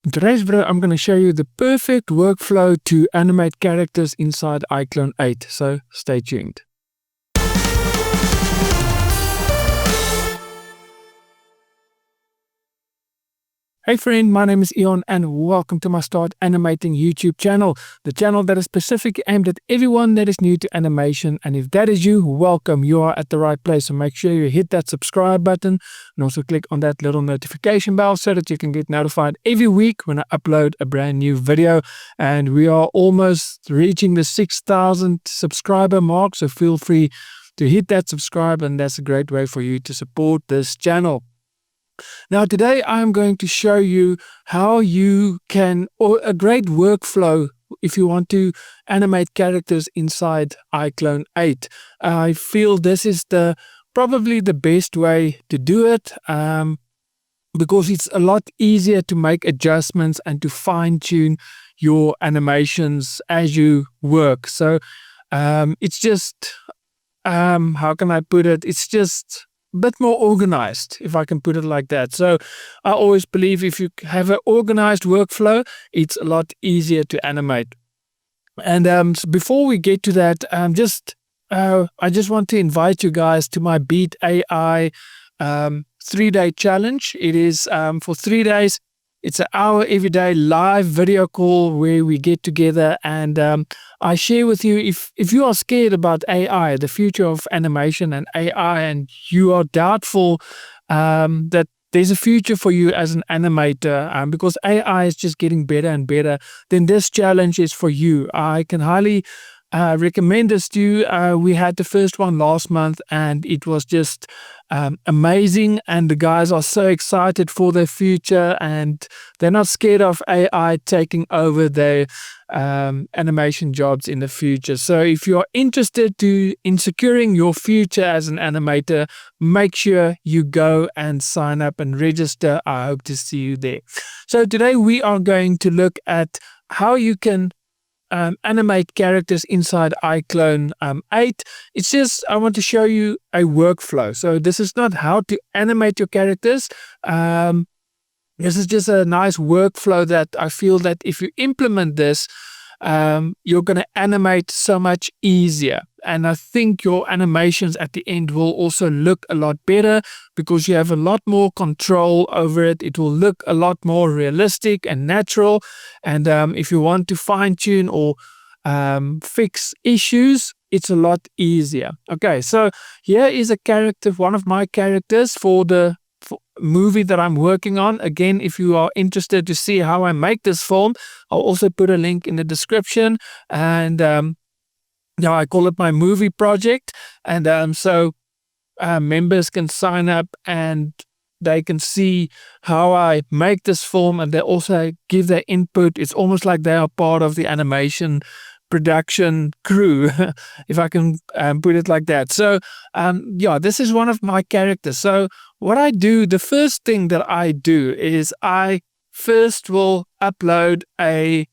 In today's video, I'm going to show you the perfect workflow to animate characters inside Iclone 8, so stay tuned. Hey friend, my name is Eon and welcome to my Start Animating YouTube channel, the channel that is specifically aimed at everyone that is new to animation. And if that is you, welcome, you are at the right place. So make sure you hit that subscribe button and also click on that little notification bell so that you can get notified every week when I upload a brand new video. And we are almost reaching the 6,000 subscriber mark, so feel free to hit that subscribe, and that's a great way for you to support this channel. Now today I'm going to show you how you can, or a great workflow if you want to animate characters inside Iclone 8. I feel this is probably the best way to do it because it's a lot easier to make adjustments and to fine-tune your animations as you work. So it's just, how can I put it? It's just bit more organized, if I can put it like that. So I always believe if you have an organized workflow, it's a lot easier to animate. And so before we get to that, I just want to invite you guys to my Beat AI 3-day challenge. It is for 3 days. It's an hour every day live video call where we get together and I share with you, if you are scared about AI, the future of animation and AI, and you are doubtful that there's a future for you as an animator because AI is just getting better and better, then this challenge is for you. I can highly recommend this to you. We had the first one last month and it was just amazing, and the guys are so excited for their future and they're not scared of AI taking over their animation jobs in the future. So if you're interested in securing your future as an animator, make sure you go and sign up and register. I hope to see you there. So today we are going to look at how you can animate characters inside Iclone 8. It's just, I want to show you a workflow. So this is not how to animate your characters. This is just a nice workflow that I feel that if you implement this, you're going to animate so much easier. And I think your animations at the end will also look a lot better because you have a lot more control over it. It will look a lot more realistic and natural. And if you want to fine-tune or fix issues, it's a lot easier. Okay, so here is a character, one of my characters for the movie that I'm working on. Again, if you are interested to see how I make this film, I'll also put a link in the description. And now I call it my movie project. And so members can sign up and they can see how I make this film, and they also give their input. It's almost like they are part of the animation production crew, if I can put it like that. So yeah, this is one of my characters. So what I do, the first thing that I do is I first will upload a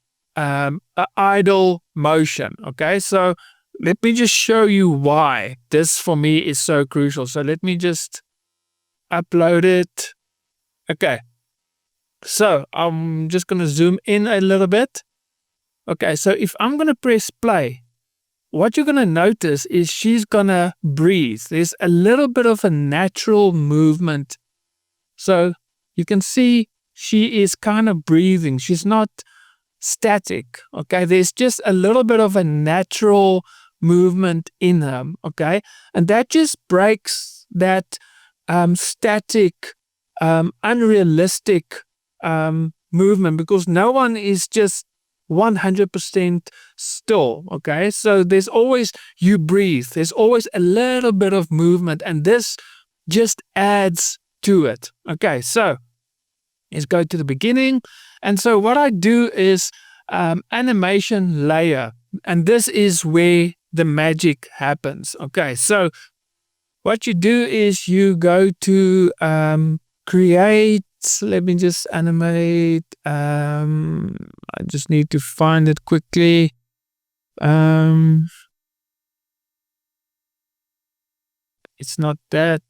idle motion. Okay, so let me just show you why this for me is so crucial. So let me just upload it. Okay, so I'm just going to zoom in a little bit. Okay, so if I'm going to press play, what you're going to notice is she's going to breathe. There's a little bit of a natural movement. So you can see she is kind of breathing. She's not static. Okay, there's just a little bit of a natural movement in her. Okay, and that just breaks that static, unrealistic movement, because no one is just 100% still. Okay, so there's always, you breathe, there's always a little bit of movement, and this just adds to it. Okay, so let's go to the beginning. And so what I do is animation layer, and this is where the magic happens. Okay, so what you do is you go to create. Let me just animate. I just need to find it quickly. It's not that.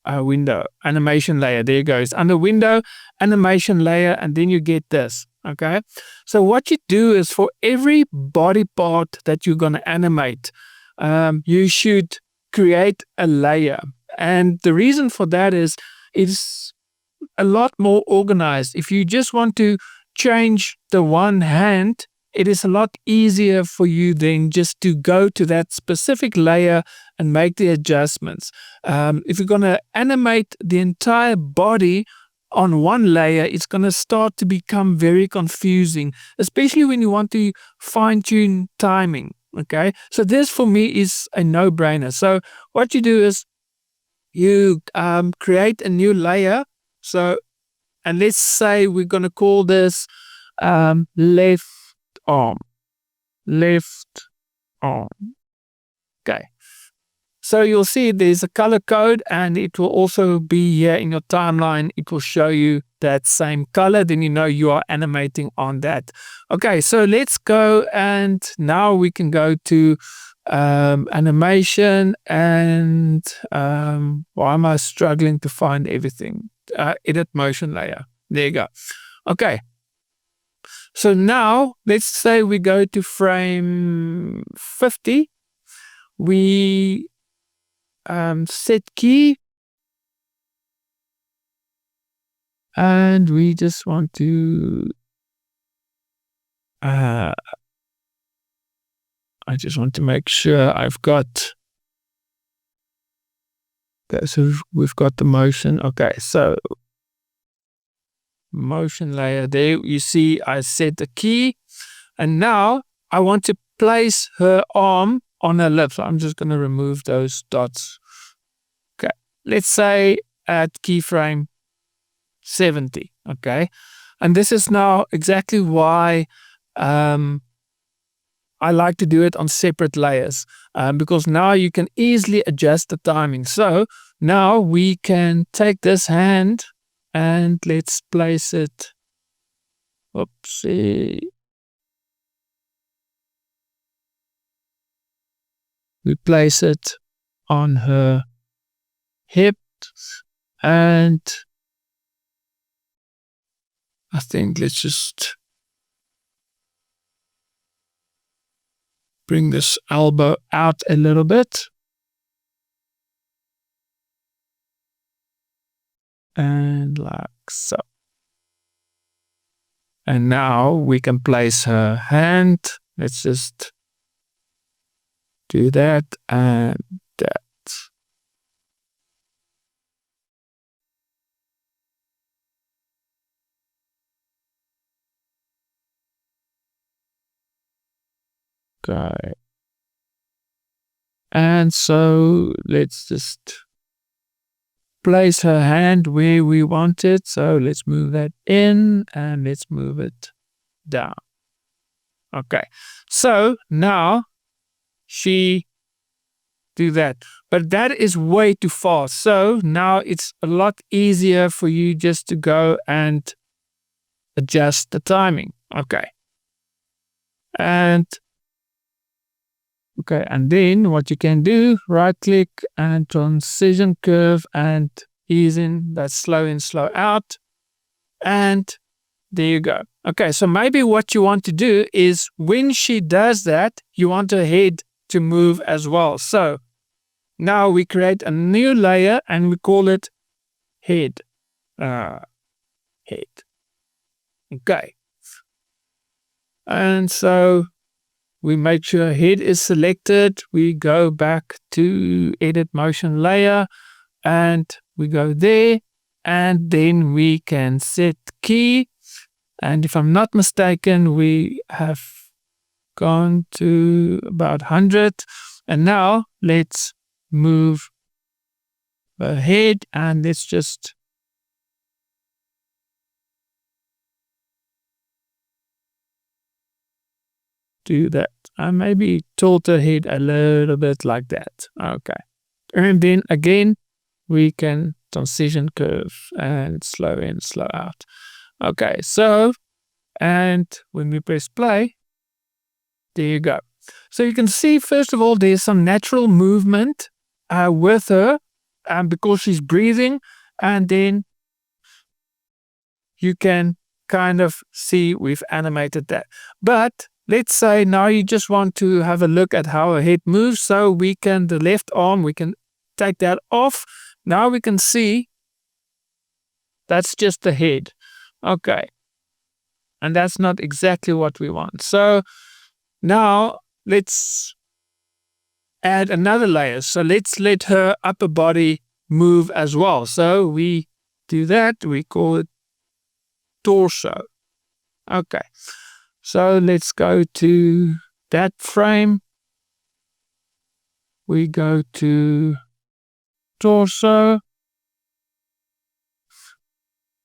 window, animation layer. There you go. It's under window, animation layer, and then you get this. Okay. So what you do is for every body part that you're going to animate, you should create a layer. And the reason for that is it's a lot more organized. If you just want to change the one hand, it is a lot easier for you then just to go to that specific layer and make the adjustments. If you're going to animate the entire body on one layer, it's going to start to become very confusing, especially when you want to fine tune timing. Okay, so this for me is a no-brainer. So what you do is you create a new layer. So, and let's say we're going to call this left arm. Left arm. Okay. So you'll see there's a color code, and it will also be here in your timeline. It will show you that same color. Then you know you are animating on that. Okay, so let's go, and now we can go to animation, and why am I struggling to find everything? Edit motion layer. There you go. Okay. So now let's say we go to frame 50. We set key, and we just want to I just want to make sure I've got okay, so we've got the motion. Okay, so motion layer, there you see I set the key, and now I want to place her arm on her lip. So I'm just going to remove those dots. Okay, let's say at keyframe 70. Okay, and this is now exactly why I like to do it on separate layers, because now you can easily adjust the timing. So now we can take this hand and let's place it. Oopsie. We place it on her hip, and I think let's just bring this elbow out a little bit. And like so. And now we can place her hand. Let's just do that and that. Okay. And so let's just place her hand where we want it. So let's move that in and let's move it down. Okay. So now she do that, but that is way too fast. So now it's a lot easier for you just to go and adjust the timing. Okay. And then what you can do, right click and transition curve and ease in, that slow in, slow out. And there you go. Okay, so maybe what you want to do is when she does that, you want her head to move as well. So now we create a new layer and we call it head. Head. Okay. And so we make sure head is selected. We go back to edit motion layer and we go there, and then we can set key. And if I'm not mistaken, we have gone to about 100. And now let's move ahead and let's just do that. And maybe tilt the head a little bit like that. Okay. And then again, we can transition curve and slow in, slow out. Okay, so, and when we press play, there you go. So you can see, first of all, there's some natural movement with her. because she's breathing, and then you can kind of see we've animated that. But let's say now you just want to have a look at how her head moves. So we can, the left arm, we can take that off. Now we can see that's just the head. Okay. And that's not exactly what we want. So now let's add another layer. So let's let her upper body move as well. So we do that. We call it torso. Okay. So let's go to that frame. We go to torso.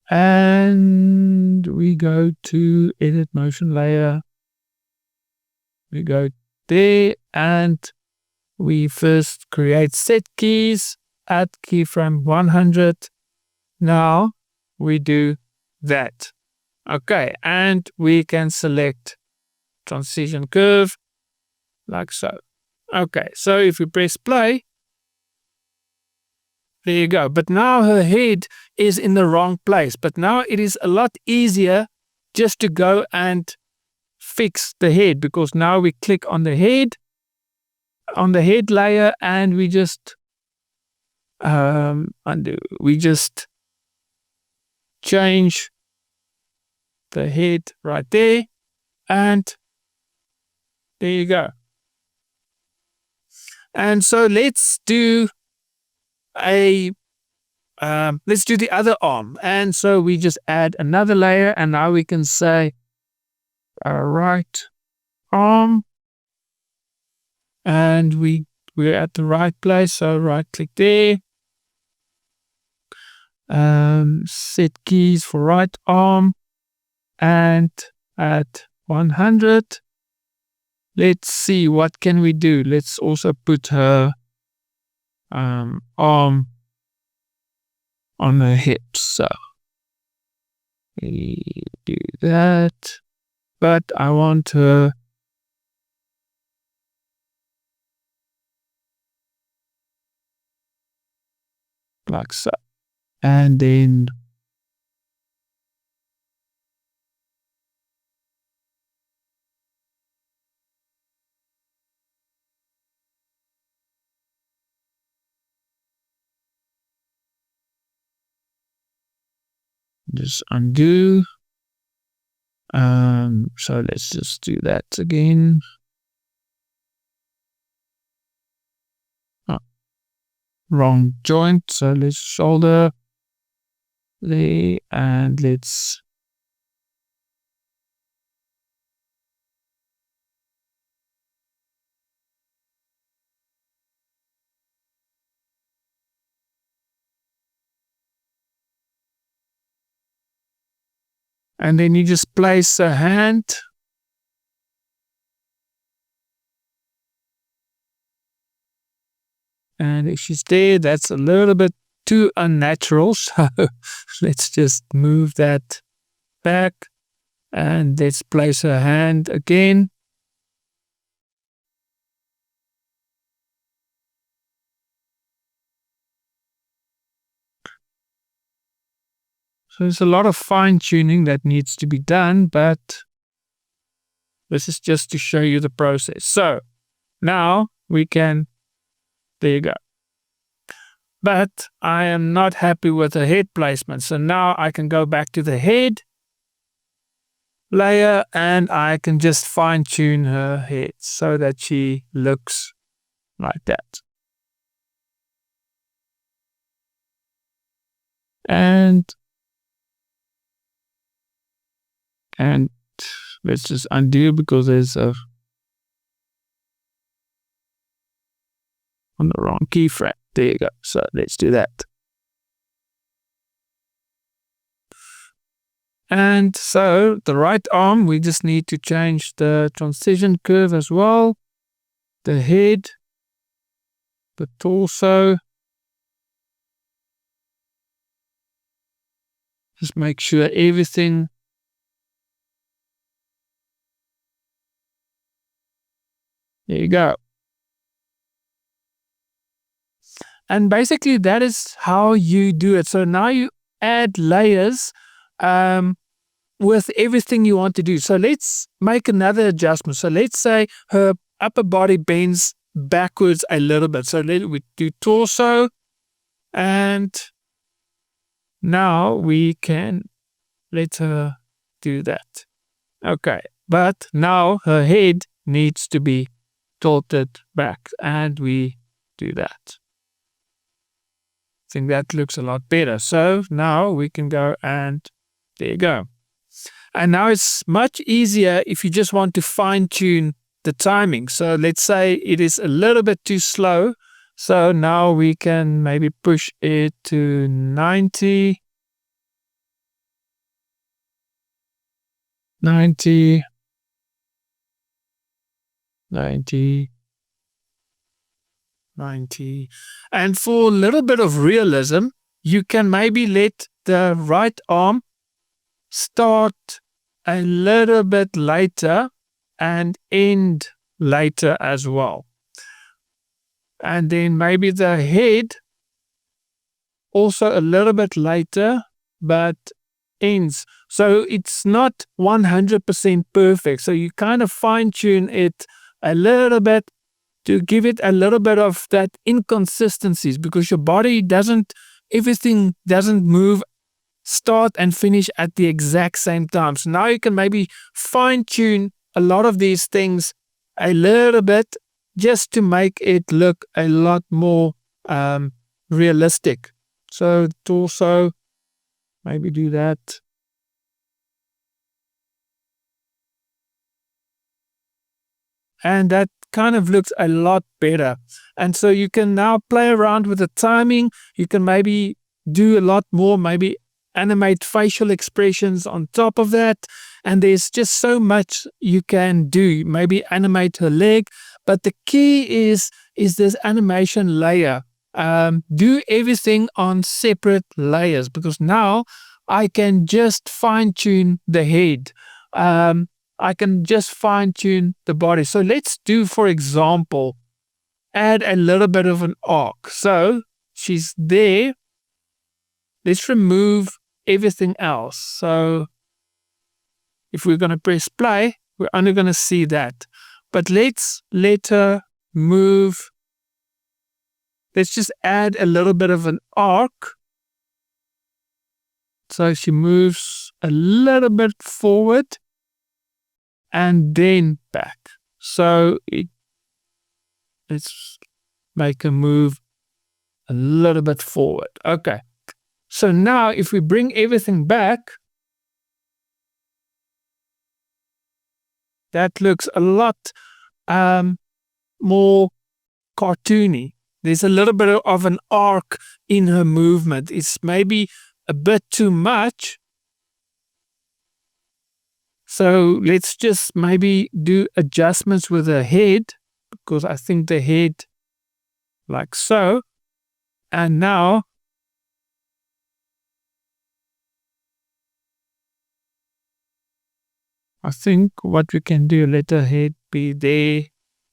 And we go to edit motion layer. We go there and we first create set keys at keyframe 100. Now we do that. Okay, and we can select transition curve like so. Okay, so if we press play, there you go. But now her head is in the wrong place. But now it is a lot easier just to go and fix the head, because now we click on the head layer, and we just undo. We just change the head right there, and there you go. And so let's do the other arm. And so we just add another layer, and now we can say right arm, and we're at the right place. So right click there, set keys for right arm, and at 100. Let's see, what can we do? Let's also put her arm on her hips. So we do that, but I want her like so. And then just undo. So let's just do that again. Oh, wrong joint. So let's shoulder there, and let's and then you just place a hand. And if she's there, that's a little bit too unnatural. So let's just move that back, and let's place her hand again. So there's a lot of fine tuning that needs to be done, but this is just to show you the process. So now we can, there you go. But I am not happy with the head placement. So now I can go back to the head layer, and I can just fine tune her head so that she looks like that. And let's just undo, because there's on the wrong keyframe. There you go. So let's do that. And so the right arm, we just need to change the transition curve as well. The head, the torso. Just make sure everything there you go. And basically that is how you do it. So now you add layers with everything you want to do. So let's make another adjustment. So let's say her upper body bends backwards a little bit. So we do torso, and now we can let her do that. Okay, but now her head needs to be tilted back, and we do that. I think that looks a lot better. So now we can go, and there you go. And now it's much easier if you just want to fine tune the timing. So let's say it is a little bit too slow. So now we can maybe push it to 90. 90. 90. 90. And for a little bit of realism, you can maybe let the right arm start a little bit later and end later as well. And then maybe the head also a little bit later, but ends. So it's not 100% perfect. So you kind of fine tune it a little bit to give it a little bit of that inconsistencies, because your body everything doesn't move, start and finish at the exact same time. So now you can maybe fine tune a lot of these things a little bit just to make it look a lot more realistic. So torso, maybe do that. And that kind of looks a lot better. And so you can now play around with the timing. You can maybe do a lot more, maybe animate facial expressions on top of that. And there's just so much you can do. Maybe animate her leg. But the key is this animation layer. Do everything on separate layers, because now I can just fine tune the head. I can just fine tune the body. So let's do, for example, add a little bit of an arc. So she's there. Let's remove everything else. So if we're going to press play, we're only going to see that. But let's let her move. Let's just add a little bit of an arc. So she moves a little bit forward and then back. So let's make her move a little bit forward. Okay. So now if we bring everything back, that looks a lot more cartoony. There's a little bit of an arc in her movement. It's maybe a bit too much. So let's just maybe do adjustments with her head, because I think the head like so. And now I think what we can do, let her head be there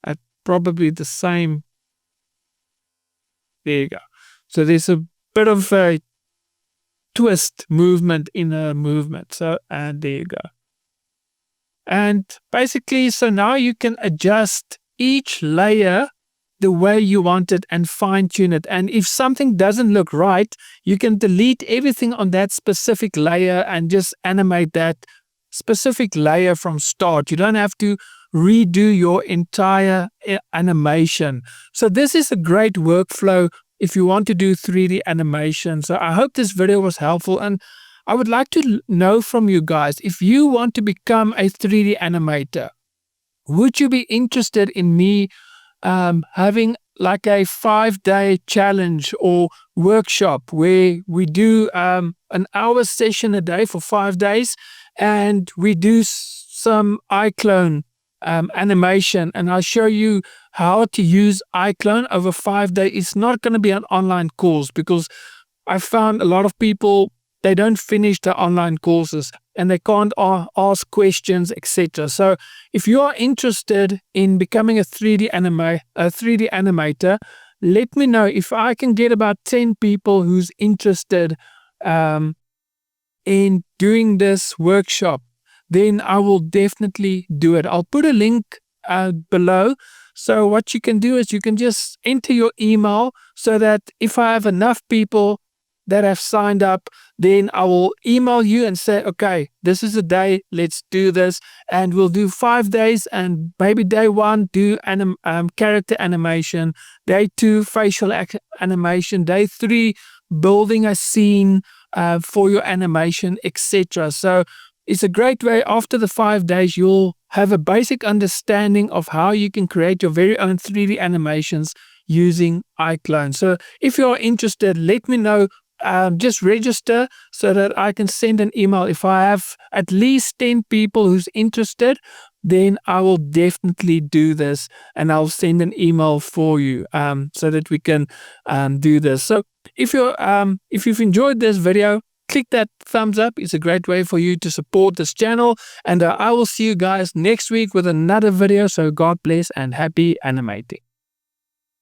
at probably the same. There you go. So there's a bit of a twist movement in her movement. So, and there you go. And basically, so now you can adjust each layer the way you want it and fine tune it. And if something doesn't look right, you can delete everything on that specific layer and just animate that specific layer from start. You don't have to redo your entire animation. So this is a great workflow if you want to do 3D animation. So I hope this video was helpful, and I would like to know from you guys, if you want to become a 3D animator, would you be interested in me having like a 5-day challenge or workshop where we do an hour session a day for 5 days, and we do some Iclone animation, and I'll show you how to use Iclone over 5 days. It's not going to be an online course, because I found a lot of people, they don't finish the online courses and they can't ask questions, etc. So if you are interested in becoming a 3D animator, let me know if I can get about 10 people who's interested in doing this workshop, then I will definitely do it. I'll put a link below. So what you can do is you can just enter your email so that if I have enough people that have signed up, then I will email you and say, okay, this is the day, let's do this. And we'll do 5 days, and maybe day 1, do character animation, day 2, facial animation, day 3, building a scene for your animation, etc. So it's a great way. After the 5 days, you'll have a basic understanding of how you can create your very own 3D animations using Iclone. So if you're interested, let me know. Just register so that I can send an email. If I have at least 10 people who's interested, then I will definitely do this, and I'll send an email for you so that we can do this. So if you've enjoyed this video, click that thumbs up. It's a great way for you to support this channel, and I will see you guys next week with another video. So God bless and happy animating.